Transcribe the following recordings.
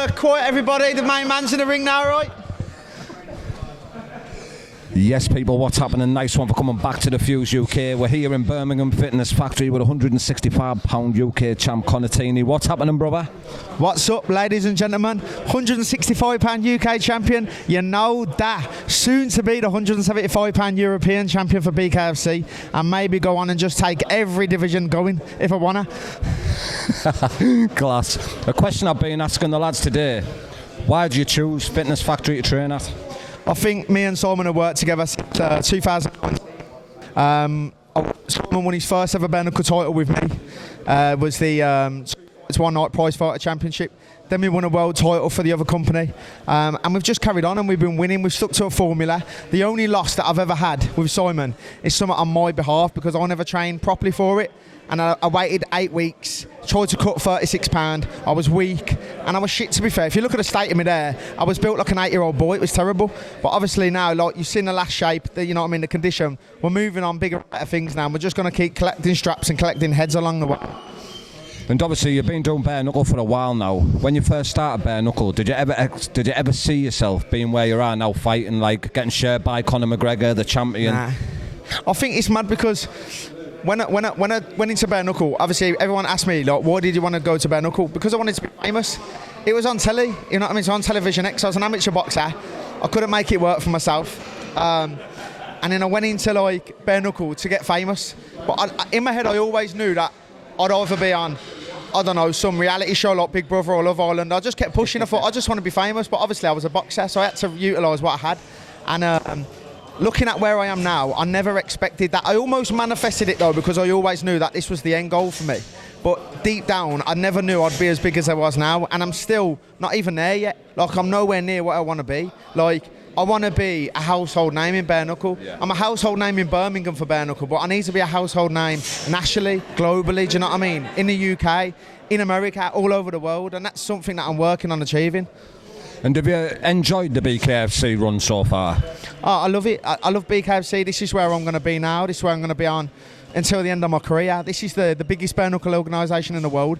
quiet everybody, the main man's in the ring now, right? Yes, people, what's happening? Nice one for coming back to the Fuse UK. We're here in Birmingham Fitness Factory with £165 UK champ Conor Tierney. What's happening, brother? What's up, ladies and gentlemen? £165 UK champion. You know that. Soon to be the £175 European champion for BKFC, and maybe go on and just take every division going if I wanna. Class. A question I've been asking the lads today: why did you choose Fitness Factory to train at? I think me and Simon have worked together since 2009. Simon won his first ever bare knuckle title with me. Was the it's one night prize fighter championship. Then we won a world title for the other company, and we've just carried on and we've been winning. We've stuck to a formula. The only loss that I've ever had with Simon is something on my behalf because I never trained properly for it. And I waited 8 weeks, tried to cut £36, I was weak, and I was shit, to be fair. If you look at the state of me there, I was built like an 8-year-old boy, it was terrible. But obviously now, like you've seen the last shape, you know what I mean, the condition, we're moving on bigger, better things now, and we're just going to keep collecting straps and collecting heads along the way. And obviously you've been doing bare knuckle for a while now. When you first started bare knuckle, did you ever see yourself being where you are now, fighting, like getting shared by Conor McGregor, the champion? Nah. I think it's mad because when I went into bare knuckle, obviously everyone asked me, like, why did you want to go to bare knuckle? Because I wanted to be famous. It was on telly, you know what I mean? It's on television X. I was an amateur boxer. I couldn't make it work for myself. And then I went into like bare knuckle to get famous. But in my head, I always knew that I'd either be on, I don't know, some reality show like Big Brother or Love Island. I just kept pushing. I thought, I just want to be famous. But obviously I was a boxer, so I had to utilise what I had. And looking at where I am now, I never expected that. I almost manifested it though, because I always knew that this was the end goal for me. But deep down, I never knew I'd be as big as I was now, and I'm still not even there yet. Like, I'm nowhere near what I want to be. Like, I want to be a household name in bare knuckle. Yeah. I'm a household name in Birmingham for bare knuckle, but I need to be a household name nationally, globally, do you know what I mean? In the UK, in America, all over the world, and that's something that I'm working on achieving. And have you enjoyed the BKFC run so far? Oh, I love it. I love BKFC. This is where I'm going to be now. This is where I'm going to be on until the end of my career. This is the biggest bare knuckle organisation in the world.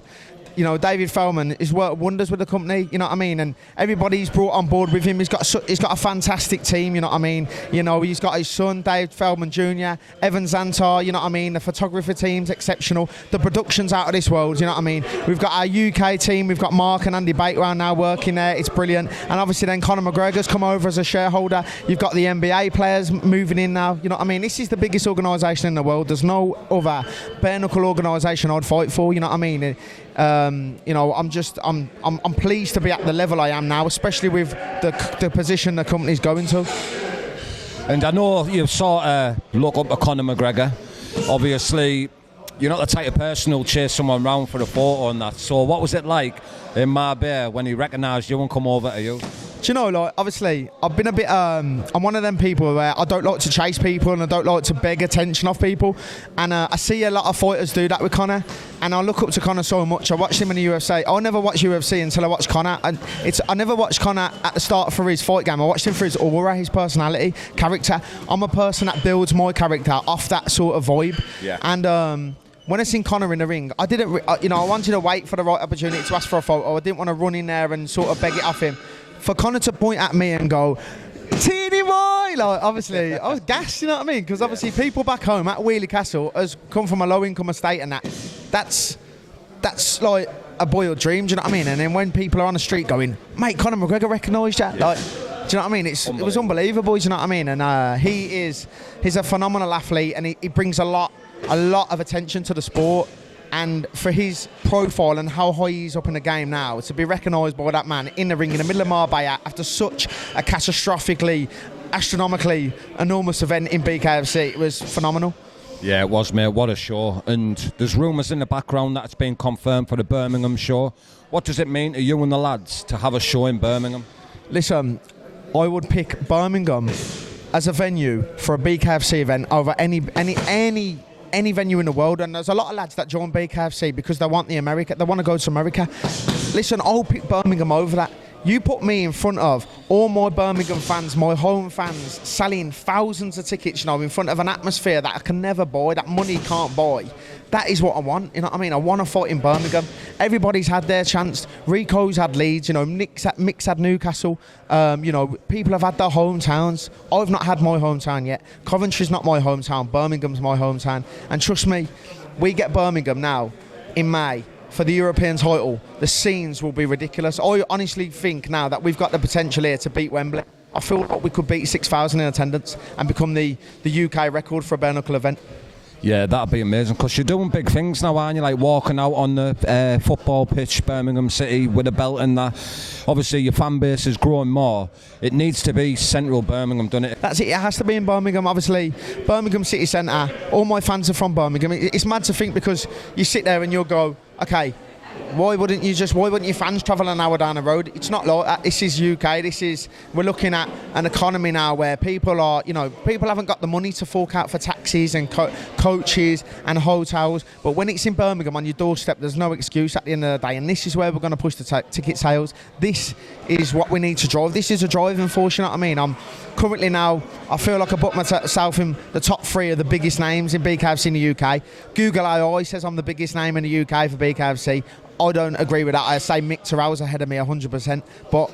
You know, David Feldman has worked wonders with the company, you know what I mean? And everybody's brought on board with him. He's got a fantastic team, you know what I mean? You know, he's got his son, Dave Feldman Jr., Evan Zantar, you know what I mean? The photographer team's exceptional. The production's out of this world, you know what I mean? We've got our UK team, we've got Mark and Andy Baker now working there. It's brilliant. And obviously then Conor McGregor's come over as a shareholder. You've got the NBA players moving in now, you know what I mean? This is the biggest organisation in the world. There's no other bare knuckle organisation I'd fight for, you know what I mean? You know, I'm pleased to be at the level I am now, especially with the position the company's going to. And I know you sort of look up to Conor McGregor. Obviously, you're not the type of person who'll chase someone round for a photo and that. So what was it like in Marbella when he recognised you and come over to you? Do you know, like, obviously, I've been a bit, I'm one of them people where I don't like to chase people and I don't like to beg attention off people. And I see a lot of fighters do that with Conor. And I look up to Conor so much. I watched him in the UFC. I'll never watch UFC until I watch Conor. And I never watched Conor at the start for his fight game. I watched him for his aura, his personality, character. I'm a person that builds my character off that sort of vibe. Yeah. And when I seen Conor in the ring, I wanted to wait for the right opportunity to ask for a photo. I didn't want to run in there and sort of beg it off him. For Conor to point at me and go, Tierney boy! Like, obviously, I was gassed, you know what I mean? Because obviously people back home at Wheelie Castle has come from a low-income estate and that's like a boyhood dream, do you know what I mean? And then when people are on the street going, mate, Conor McGregor recognised you, like, do you know what I mean? It was unbelievable, do you know what I mean? And he's a phenomenal athlete, and he brings a lot of attention to the sport. And for his profile and how high he's up in the game now, to be recognised by that man in the ring in the middle of Marbella after such a catastrophically, astronomically enormous event in BKFC, it was phenomenal. Yeah, it was, mate. What a show. And there's rumours in the background that it's been confirmed for the Birmingham show. What does it mean to you and the lads to have a show in Birmingham? Listen, I would pick Birmingham as a venue for a BKFC event over any venue in the world, and there's a lot of lads that join BKFC because they want to go to America. Listen, I'll pick Birmingham over that. You put me in front of all my Birmingham fans, my home fans, selling thousands of tickets, you know, in front of an atmosphere that I can never buy, that money can't buy. That is what I want, you know what I mean? I want to fight in Birmingham. Everybody's had their chance. Rico's had Leeds, you know, Mick's had Newcastle. You know, people have had their hometowns. I've not had my hometown yet. Coventry's not my hometown. Birmingham's my hometown. And trust me, we get Birmingham now in May for the European title. The scenes will be ridiculous. I honestly think now that we've got the potential here to beat Wembley. I feel like we could beat 6,000 in attendance and become the UK record for a bare knuckle event. Yeah, that'd be amazing, because you're doing big things now, aren't you? Like walking out on the football pitch, Birmingham City, with a belt and that. Obviously, your fan base is growing more. It needs to be central Birmingham, doesn't it? That's it. It has to be in Birmingham. Obviously, Birmingham City Centre. All my fans are from Birmingham. It's mad to think, because you sit there and you'll go, okay, why wouldn't your fans travel an hour down the road? It's not like that. This is UK. We're looking at an economy now where people haven't got the money to fork out for taxis and coaches and hotels. But when it's in Birmingham on your doorstep, there's no excuse at the end of the day. And this is where we're going to push the ticket sales. This is what we need to drive. This is a driving force, you know what I mean? I'm currently now, I feel like I put myself in the top 3 of the biggest names in BKFC in the UK. Google AI says I'm the biggest name in the UK for BKFC. I don't agree with that. I say Mick Terrell's ahead of me 100%, but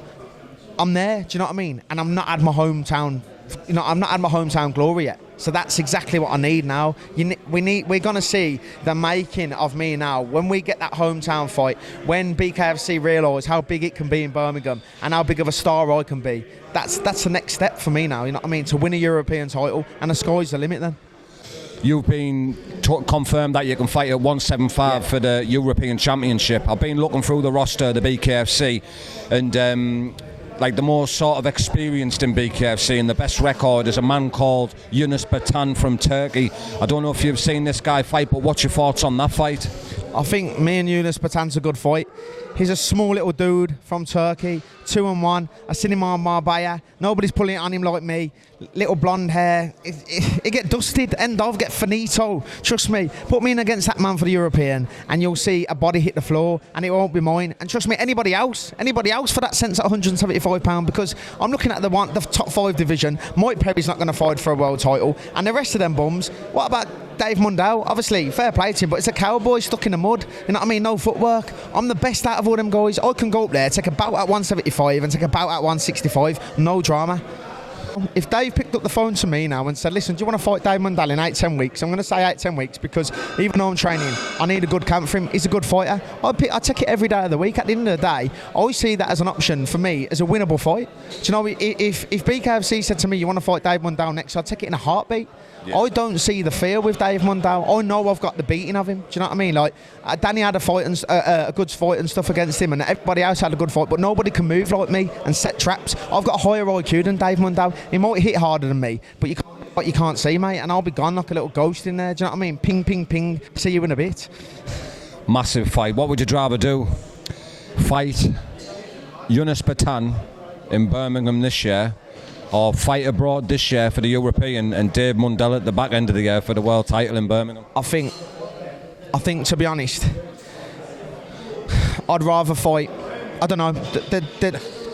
I'm there. Do you know what I mean? And I'm not at my hometown. You know, I'm not at my hometown glory yet. So that's exactly what I need now. We're gonna see the making of me now when we get that hometown fight. When BKFC realise how big it can be in Birmingham and how big of a star I can be. That's the next step for me now. You know what I mean? To win a European title, and the sky's the limit then. You've been confirmed that you can fight at 175 for the European Championship. I've been looking through the roster of the BKFC, and like the most sort of experienced in BKFC and the best record is a man called Yunus Batan from Turkey. I don't know if you've seen this guy fight, but what's your thoughts on that fight? I think me and Yunus Batan's a good fight. He's a small little dude from Turkey, 2-1. I seen him on Marbella. Nobody's pulling it on him like me. Little blonde hair. It get dusted, end of, get finito. Trust me, put me in against that man for the European and you'll see a body hit the floor and it won't be mine. And trust me, anybody else for that sense at £175, because I'm looking at the top 5 division. Mike Perry's not going to fight for a world title. And the rest of them bums, what about Dave Mundell? Obviously, fair play to him, but it's a cowboy stuck in the mud. You know what I mean? No footwork. I'm the best out of all them guys. I can go up there, take a bout at 175 and take a bout at 165. No drama. If Dave picked up the phone to me now and said, listen, do you want to fight Dave Mundell in 8-10 weeks? I'm going to say 8-10 weeks, because even though I'm training, I need a good camp for him. He's a good fighter. I take it every day of the week. At the end of the day, I always see that as an option for me, as a winnable fight. Do you know, if BKFC said to me, you want to fight Dave Mundell next, I'd take it in a heartbeat. Yeah. I don't see the fear with Dave Mundell. I know I've got the beating of him. Do you know what I mean? Like, Danny had a good fight and stuff against him, and everybody else had a good fight, but nobody can move like me and set traps. I've got a higher IQ than Dave Mundell. He might hit harder than me, but you can't see, mate, and I'll be gone like a little ghost in there. Do you know what I mean? Ping, ping, ping. See you in a bit. Massive fight. What would you rather do? Fight Yunus Batan in Birmingham this year, or fight abroad this year for the European and Dave Mundell at the back end of the year for the world title in Birmingham? I think to be honest, I'd rather fight. I don't know.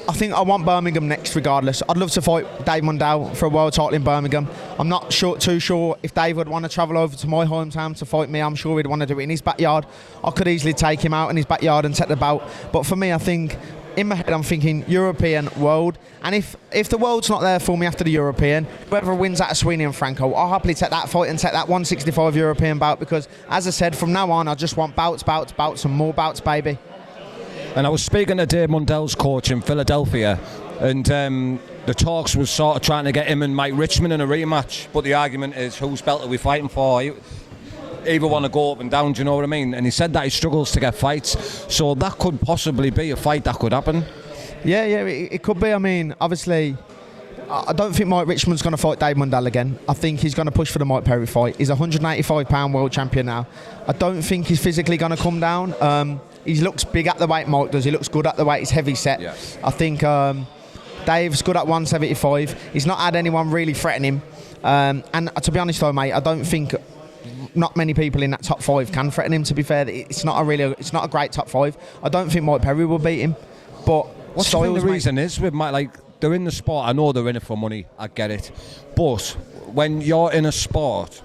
I think I want Birmingham next regardless. I'd love to fight Dave Mundell for a world title in Birmingham. I'm not too sure if Dave would want to travel over to my hometown to fight me. I'm sure he'd want to do it in his backyard. I could easily take him out in his backyard and take the bout. But for me, I think, in my head, I'm thinking European, world. And if the world's not there for me after the European, whoever wins out of Sweeney and Franco, I'll happily take that fight and take that 165 European bout, because, as I said, from now on, I just want bouts, and more bouts, baby. And I was speaking to Dave Mundell's coach in Philadelphia, and the talks was sort of trying to get him and Mike Richmond in a rematch, but the argument is, whose belt are we fighting for? Either want to go up and down, do you know what I mean? And he said that he struggles to get fights, so that could possibly be a fight that could happen. Yeah, it could be. I mean, obviously, I don't think Mike Richmond's going to fight Dave Mundell again. I think he's going to push for the Mike Perry fight. He's a £185 world champion now. I don't think he's physically going to come down. He looks big at the weight Mike does. He looks good at the weight. He's heavy set. Yeah. I think Dave's good at 175. He's not had anyone really threaten him. And to be honest though, mate, I don't think not many people in that top 5 can threaten him, to be fair. It's not a great top 5. I don't think Mike Perry will beat him. But What do you think the reason is with they're in the sport? I know they're in it for money. I get it, but when you're in a sport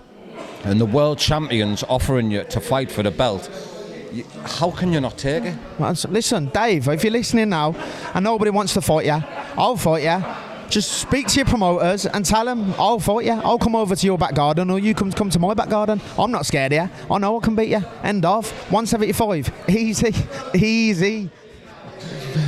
and the world champions offering you to fight for the belt, how can you not take it? Listen, Dave, if you're listening now and nobody wants to fight you, I'll fight you. Just speak to your promoters and tell them I'll fight you. I'll come over to your back garden or you come to my back garden. I'm not scared of you. I know I can beat you. End of. 175. Easy. Easy.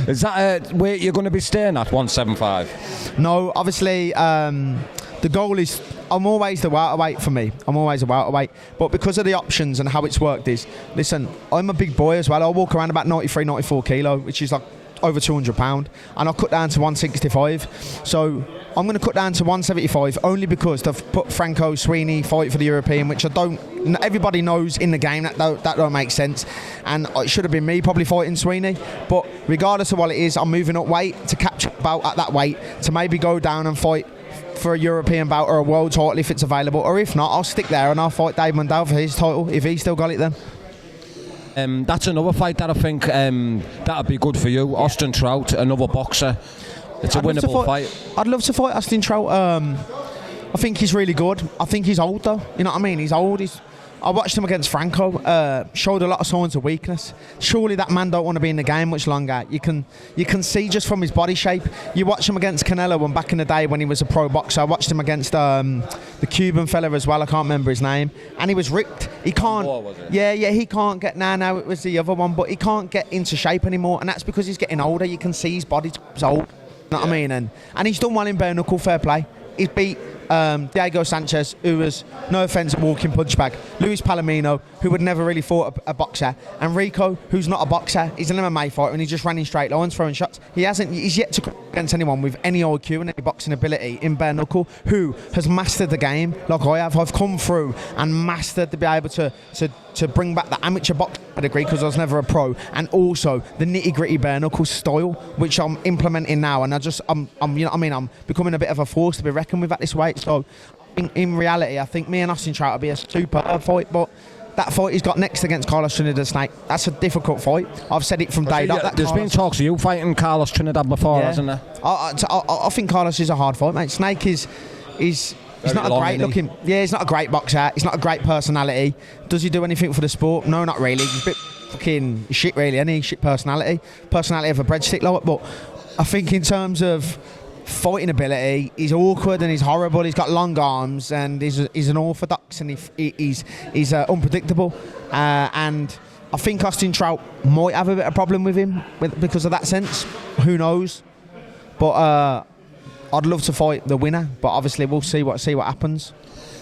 Is that where you're going to be staying at, 175? No, obviously the goal is I'm always the welterweight for me. I'm always a welterweight. But because of the options and how it's worked is, listen, I'm a big boy as well. I walk around about 93, 94 kilo, which is like over 200 pound, and I'll cut down to 165. So I'm going to cut down to 175 only because they've put Franco Sweeney fight for the European, which everybody knows in the game that don't make sense, and it should have been me probably fighting Sweeney. But regardless of what it is, I'm moving up weight to capture a bout at that weight to maybe go down and fight for a European bout or a world title if it's available, or if not, I'll stick there and I'll fight Dave Mundell for his title if he's still got it then. That's another fight that I think that'd be good for you. Yeah. Austin Trout, another boxer. It's a winnable fight. I'd love to fight Austin Trout. I think he's really good. I think he's old though. You know what I mean? He's old. I watched him against Franco. Showed a lot of signs of weakness. Surely that man don't want to be in the game much longer. You can see just from his body shape. You watch him against Canelo when back in the day when he was a pro boxer. I watched him against the Cuban fella as well. I can't remember his name. And he was ripped. He can't. Was it? Yeah. He can't get. Now it was the other one, but he can't get into shape anymore. And that's because he's getting older. You can see his body's old. You know what I mean? And he's done well in bare knuckle. Fair play. He's beat Diego Sanchez, who was, no offence, a walking punch bag. Luis Palomino, who would never really fought a boxer. And Rico, who's not a boxer. He's an MMA fighter and he just ran in straight lines, throwing shots. He's yet to come against anyone with any IQ and any boxing ability in bare knuckle who has mastered the game like I have. I've come through and mastered to be able to bring back the amateur boxing pedigree because I was never a pro, and also the nitty-gritty bare knuckle style, which I'm implementing now. And I'm you know what I mean, I'm becoming a bit of a force to be reckoned with at this weight. So in reality, I think me and Austin Trout will be a superb fight, but that fight he's got next against Carlos Trinidad Snake, that's a difficult fight. I've said it from day dot. There's been talks of you fighting Carlos Trinidad before, hasn't there? I think Carlos is a hard fight, mate. Snake is he's not a great looking. Yeah, he's not a great boxer. He's not a great personality. Does he do anything for the sport? No, not really. He's a bit fucking shit, really. Any shit personality of a breadstick, like. But I think in terms of fighting ability, he's awkward and he's horrible. He's got long arms and he's an orthodox and he's unpredictable. And I think Austin Trout might have a bit of problem with him because of that sense. Who knows? But I'd love to fight the winner, but obviously we'll see what happens.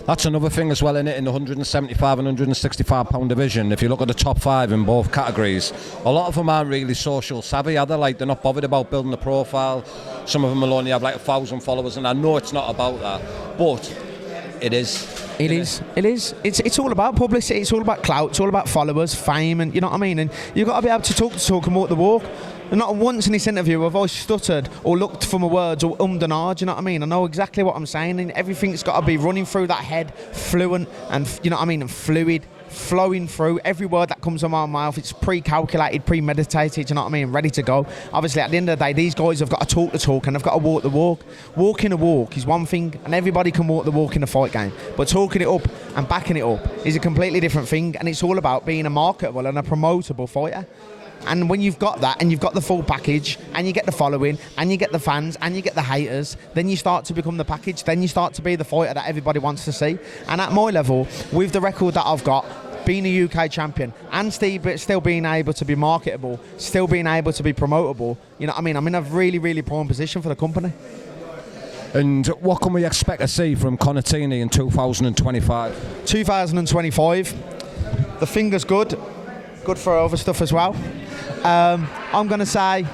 That's another thing as well, in the 175 and 165 pound division. If you look at the top five in both categories, a lot of them aren't really social savvy, are they? They're not bothered about building a profile. Some of them will only have 1,000 followers, and I know it's not about that, but it is. It is. It's all about publicity. It's all about clout. It's all about followers, fame, and you know what I mean. And you've got to be able to talk the talk and walk the walk. And not once in this interview have I stuttered or looked for my words or ummed and ahed, you know what I mean? I know exactly what I'm saying, and everything's got to be running through that head, fluent, and you know what I mean, and fluid, flowing through. Every word that comes out of my mouth, it's pre-calculated, premeditated, you know what I mean, ready to go. Obviously, at the end of the day, these guys have got to talk the talk and they've got to walk the walk. Walking a walk is one thing, and everybody can walk the walk in a fight game, but talking it up and backing it up is a completely different thing, and it's all about being a marketable and a promotable fighter. And when you've got that and you've got the full package and you get the following and you get the fans and you get the haters, then you start to become the package. Then you start to be the fighter that everybody wants to see. And at my level, with the record that I've got, being a UK champion and still being able to be marketable, still being able to be promotable, you know what I mean? I'm in a really, really prime position for the company. And what can we expect to see from Conor Tierney in 2025? 2025, the finger's good for other stuff as well. I'm going to say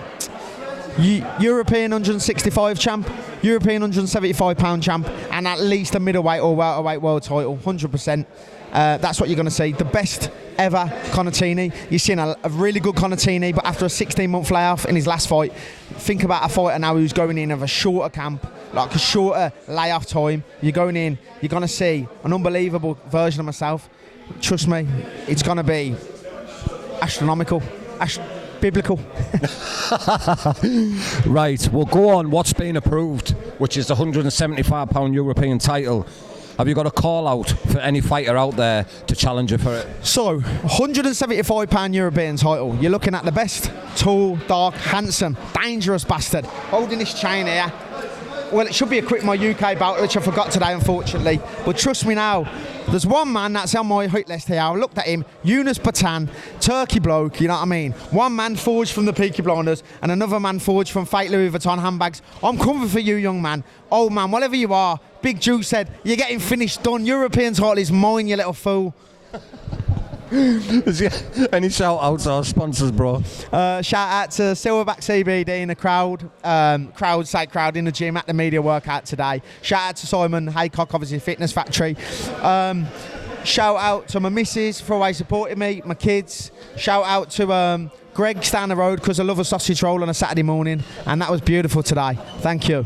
European 165 champ, European 175 pound champ, and at least a middleweight or welterweight world title, 100%. That's what you're going to see. The best ever Conor Tierney. You've seen a really good Conor Tierney, but after a 16-month layoff in his last fight, think about a fighter now who's going in of a shorter camp, like a shorter layoff time. You're going in, you're going to see an unbelievable version of myself. Trust me, it's going to be astronomical. biblical. Right, well, go on. What's been approved, which is the £175 European title? Have you got a call out for any fighter out there to challenge you for it? So, £175 European title. You're looking at the best. Tall, dark, handsome, dangerous bastard. Holding this chain here. Well, it should be a quick my UK bout, which I forgot today, unfortunately. But trust me now, there's one man that's on my hit list here. I looked at him, Yunus Patan, Turkey bloke, you know what I mean? One man forged from the Peaky Blinders and another man forged from fake Louis Vuitton handbags. I'm coming for you, young man. Old man, whatever you are. Big Jew said, you're getting finished done. European title is mine, you little fool. Any shout outs or sponsors, bro? Shout out to Silverback CBD in the crowd. Crowd in the gym at the media workout today. Shout out to Simon Haycock, obviously Fitness Factory. Shout out to my missus for always supporting me, my kids. Shout out to Greg down the road because I love a sausage roll on a Saturday morning, and that was beautiful today. Thank you.